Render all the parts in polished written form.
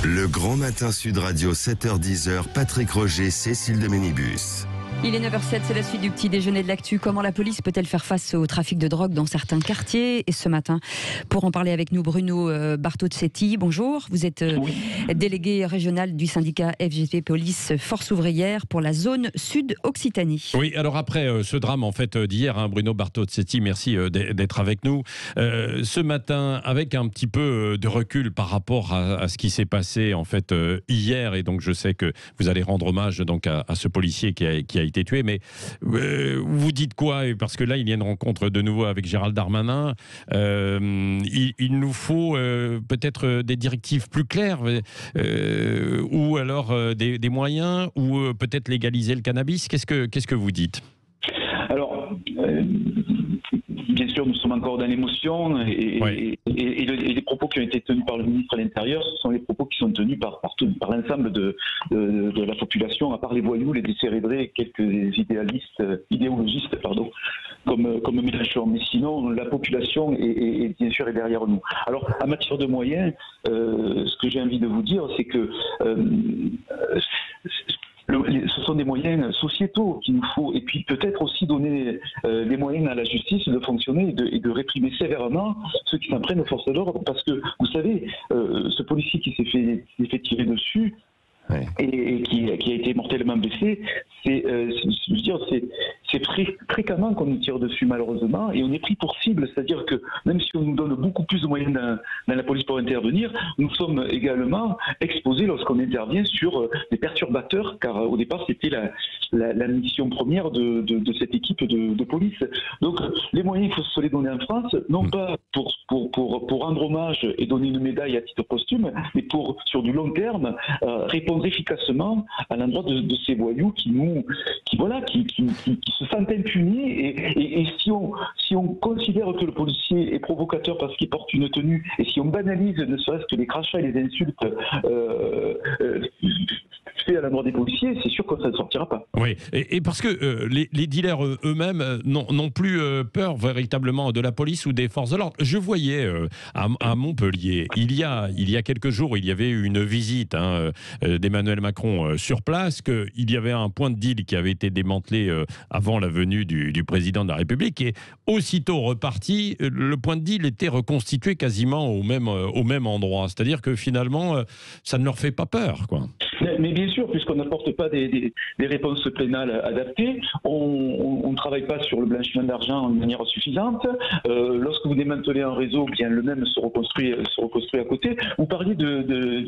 Le Grand Matin Sud Radio, 7h-10h, Patrick Roger, Cécile de Ménibus. Il est 9h07, c'est la suite du petit déjeuner de l'actu. Comment la police peut-elle faire face au trafic de drogue dans certains quartiers? Et ce matin, pour en parler avec nous, Bruno Bartocchetti, bonjour. Vous êtes délégué régional du syndicat FGP Police Force Ouvrière pour la zone Sud-Occitanie. Oui, alors après ce drame en fait d'hier, Bruno Bartocchetti, merci d'être avec nous. Ce matin, avec un petit peu de recul par rapport à ce qui s'est passé en fait hier, et donc je sais que vous allez rendre hommage donc à ce policier qui a été tué, mais vous dites quoi? Parce que là, il y a une rencontre de nouveau avec Gérald Darmanin. Il nous faut peut-être des directives plus claires, ou alors des moyens, ou peut-être légaliser le cannabis. Qu'est-ce que vous dites? Alors, bien sûr, nous sommes encore dans l'émotion et les propos qui ont été tenus par le ministre de l'Intérieur, ce sont les propos qui sont tenus par l'ensemble de la population, à part les voyous, les décérébrés et quelques idéologistes, comme Mélenchon. Mais sinon, la population est bien sûr derrière nous. Alors, en matière de moyens, ce que j'ai envie de vous dire, c'est que ce sont des moyens sociétaux qu'il nous faut, et puis peut-être aussi donner les moyens à la justice de fonctionner et de réprimer sévèrement ceux qui s'en prennent aux forces de l'ordre, parce que vous savez, ce policier qui s'est fait tirer dessus, ouais, et qui a été mortellement blessé, c'est fréquemment qu'on nous tire dessus malheureusement, et on est pris pour cible, c'est-à-dire que même si on nous donne beaucoup plus de moyens dans la police pour intervenir, nous sommes également exposés lorsqu'on intervient sur des perturbateurs, car au départ c'était la mission première de cette équipe de police. Donc les moyens, il faut se les donner en France, non pas pour rendre hommage et donner une médaille à titre posthume, mais sur du long terme, répondre efficacement à l'endroit de ces voyous qui se sentent impunis, et si on considère que le policier est provocateur parce qu'il porte une tenue, et si on banalise ne serait-ce que les crachats et les insultes faits à l'endroit des policiers, c'est sûr que ça ne sortira pas. Oui, et parce que les dealers eux-mêmes n'ont plus peur véritablement de la police ou des forces de l'ordre. Je voyais à Montpellier, il y a quelques jours, il y avait une visite d'Emmanuel Macron sur place, qu'il y avait un point de deal qui avait été démantelé avant la venue du président de la République, et aussitôt reparti, le point de deal était reconstitué quasiment au même endroit. C'est-à-dire que finalement, ça ne leur fait pas peur, quoi. Mais bien sûr, puisqu'on n'apporte pas des réponses pénales adaptées, on ne travaille pas sur le blanchiment d'argent de manière suffisante. Lorsque vous démantelez un réseau, bien le même se reconstruit à côté. Vous parliez de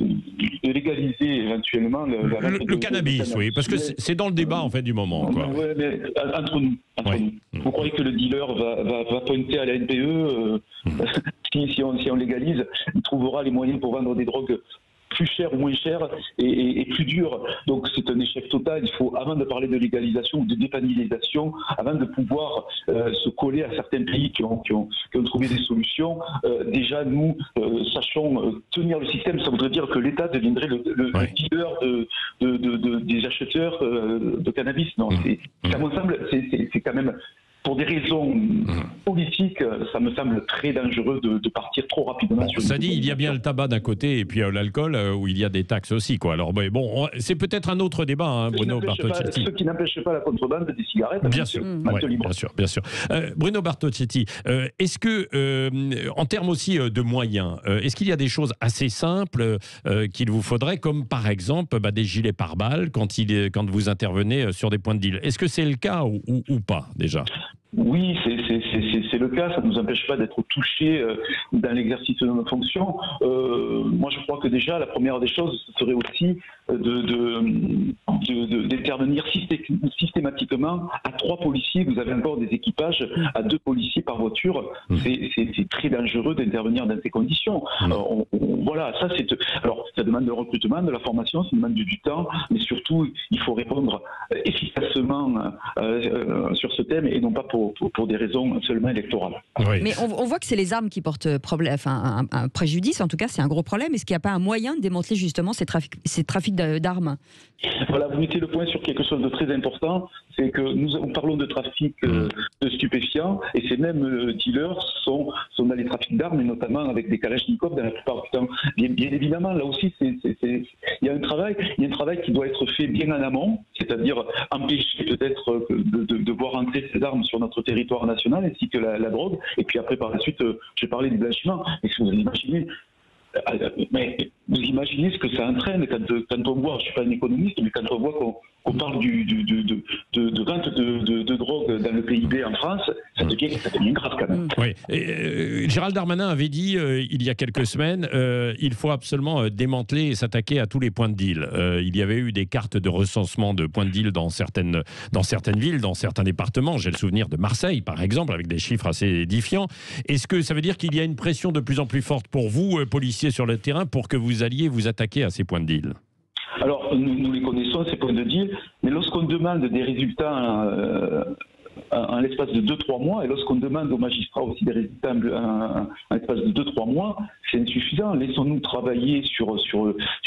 légaliser éventuellement le cannabis, oui, parce que c'est dans le débat en fait du moment, quoi. Ouais, mais entre nous. Vous croyez que le dealer va pointer à la NPE si on légalise, il trouvera les moyens pour vendre des drogues plus cher ou moins cher et plus dur. Donc c'est un échec total. Il faut, avant de parler de légalisation ou de dépénalisation, avant de pouvoir se coller à certains pays qui ont trouvé des solutions, déjà nous sachons tenir le système. Ça voudrait dire que l'État deviendrait le dealer des acheteurs de cannabis. Non, à mon semble, c'est quand même, pour des raisons politiques, ça me semble très dangereux de partir trop rapidement. Ça dit, il y a bien le tabac d'un côté et puis l'alcool où il y a des taxes aussi, quoi. Alors bon, c'est peut-être un autre débat, Bruno Bartocchetti. Ce qui n'empêche pas la contrebande des cigarettes. Bien sûr, bien sûr. Bruno Bartocchetti, est-ce que, en termes aussi de moyens, est-ce qu'il y a des choses assez simples qu'il vous faudrait, comme par exemple des gilets pare-balles quand vous intervenez sur des points de deal? Est-ce que c'est le cas ou pas déjà? Oui, c'est le cas. Ça ne nous empêche pas d'être touchés dans l'exercice de nos fonctions. Moi, je crois que déjà, la première des choses, ce serait aussi d'intervenir systématiquement à 3 policiers. Vous avez encore des équipages à 2 policiers par voiture. C'est très dangereux d'intervenir dans ces conditions. Voilà, alors, ça demande le recrutement, de la formation, ça demande du temps, mais surtout, il faut répondre efficacement sur ce thème, et non pas pour des raisons seulement électorales. Oui. Mais on voit que c'est les armes qui portent un préjudice, en tout cas c'est un gros problème. Est-ce qu'il n'y a pas un moyen de démanteler justement ces trafics d'armes? Voilà, vous mettez le point sur quelque chose de très important, c'est que nous parlons de trafic de stupéfiants, et ces mêmes dealers sont dans les trafics d'armes, et notamment avec des kalachnikovs dans la plupart du temps. Bien évidemment, là aussi, il y a un travail qui doit être fait bien en amont, c'est-à-dire empêcher peut-être de voir entrer ces armes sur notre territoire national, ainsi que la drogue, et puis après, par la suite, je parlais du blanchiment. Et si vous imaginez, vous imaginez ce que ça entraîne quand on voit, je ne suis pas un économiste, mais quand on voit qu'on parle de vente de drogue dans le PIB en France, ça devient grave quand même. Oui. Gérald Darmanin avait dit il y a quelques semaines, il faut absolument démanteler et s'attaquer à tous les points de deal. Il y avait eu des cartes de recensement de points de deal dans certaines villes, dans certains départements. J'ai le souvenir de Marseille, par exemple, avec des chiffres assez édifiants. Est-ce que ça veut dire qu'il y a une pression de plus en plus forte pour vous, policiers sur le terrain, pour que vous alliez vous attaquer à ces points de deal? Alors, nous les connaissons, ces points de deal, mais lorsqu'on demande des résultats en l'espace de 2-3 mois, et lorsqu'on demande aux magistrats aussi des résultats en l'espace de 2-3 mois, c'est insuffisant. Laissons-nous travailler sur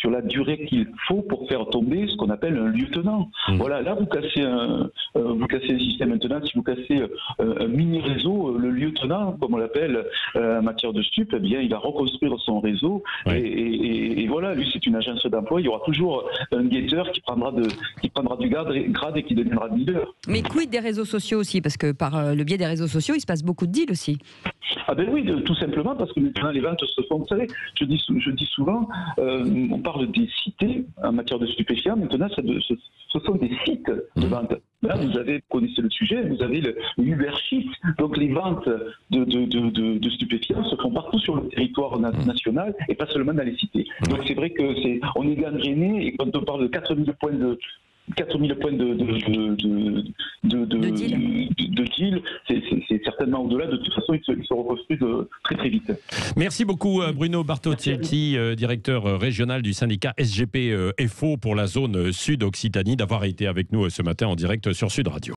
la durée qu'il faut pour faire tomber ce qu'on appelle un lieutenant. Voilà, là vous cassez un système maintenant. Si vous cassez un mini-réseau, le lieutenant, comme on l'appelle en matière de stup, eh bien il va reconstruire son réseau. Ouais. Et voilà, lui c'est une agence d'emploi. Il y aura toujours un guetteur qui prendra du grade et qui deviendra leader. Mais quid des réseaux sociaux aussi, parce que par le biais des réseaux sociaux, il se passe beaucoup de deals aussi. Ah ben oui, tout simplement parce que maintenant les ventes se font. Vous savez, je dis souvent, on parle des cités en matière de stupéfiants. Maintenant, ce sont des sites de vente. Là, vous connaissez le sujet, vous avez le Ubership. Donc les ventes de stupéfiants se font partout sur le territoire national et pas seulement dans les cités. Donc c'est vrai on est gangréné, et quand on parle de 4000 points de deal, c'est certainement au-delà. De toute façon, il se reconstruit très très vite. Merci beaucoup Bruno Bartocchetti, directeur régional du syndicat SGP FO pour la zone Sud Occitanie, d'avoir été avec nous ce matin en direct sur Sud Radio.